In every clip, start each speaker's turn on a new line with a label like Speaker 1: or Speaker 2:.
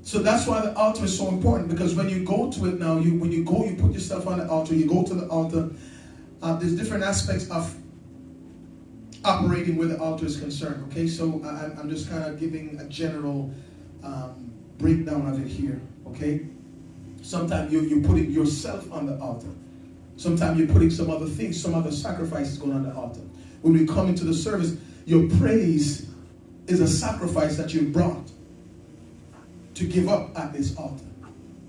Speaker 1: So that's why the altar is so important, because when you go to it now, when you go, you put yourself on the altar, you go to the altar. There's different aspects of operating where the altar is concerned. Okay, so I'm just kind of giving a general breakdown of it here. Okay, sometimes you're putting yourself on the altar. Sometimes you're putting some other things, some other sacrifices going on the altar. When we come into the service, your praise is a sacrifice that you brought to give up at this altar.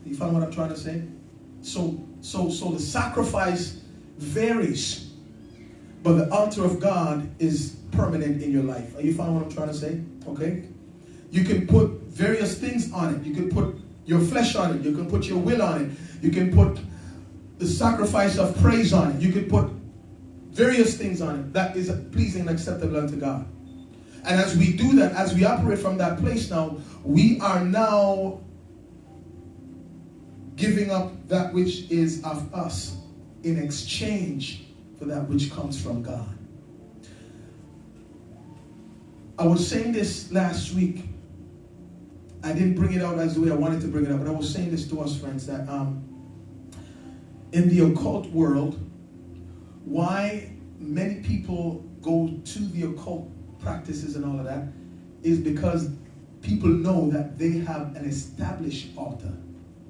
Speaker 1: You follow what I'm trying to say? So the sacrifice varies, but the altar of God is permanent in your life. Are you following what I'm trying to say? Okay? You can put various things on it. You can put your flesh on it. You can put your will on it. You can put the sacrifice of praise on it. You can put various things on it that is pleasing and acceptable unto God. And as we do that, as we operate from that place now, we are now giving up that which is of us in exchange for that which comes from God. I was saying this last week. I didn't bring it out as the way I wanted to bring it out, but I was saying this to us, friends, that in the occult world, why many people go to the occult practices and all of that is because people know that they have an established altar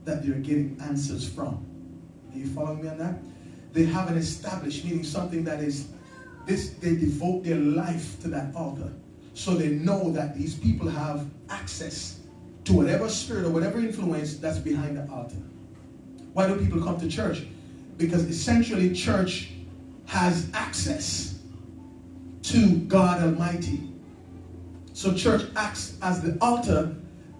Speaker 1: that they're getting answers from. Are you following me on that? They have an established, meaning something that is this, they devote their life to that altar. So they know that these people have access to whatever spirit or whatever influence that's behind the altar. Why do people come to church? Because essentially church has access to God Almighty. So church acts as the altar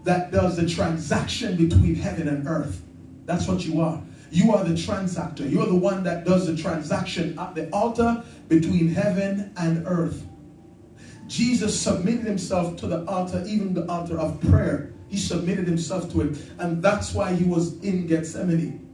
Speaker 1: that does the transaction between heaven and earth. That's what you are. You are the transactor. You are the one that does the transaction at the altar between heaven and earth. Jesus submitted himself to the altar, even the altar of prayer. He submitted himself to it. And that's why he was in Gethsemane.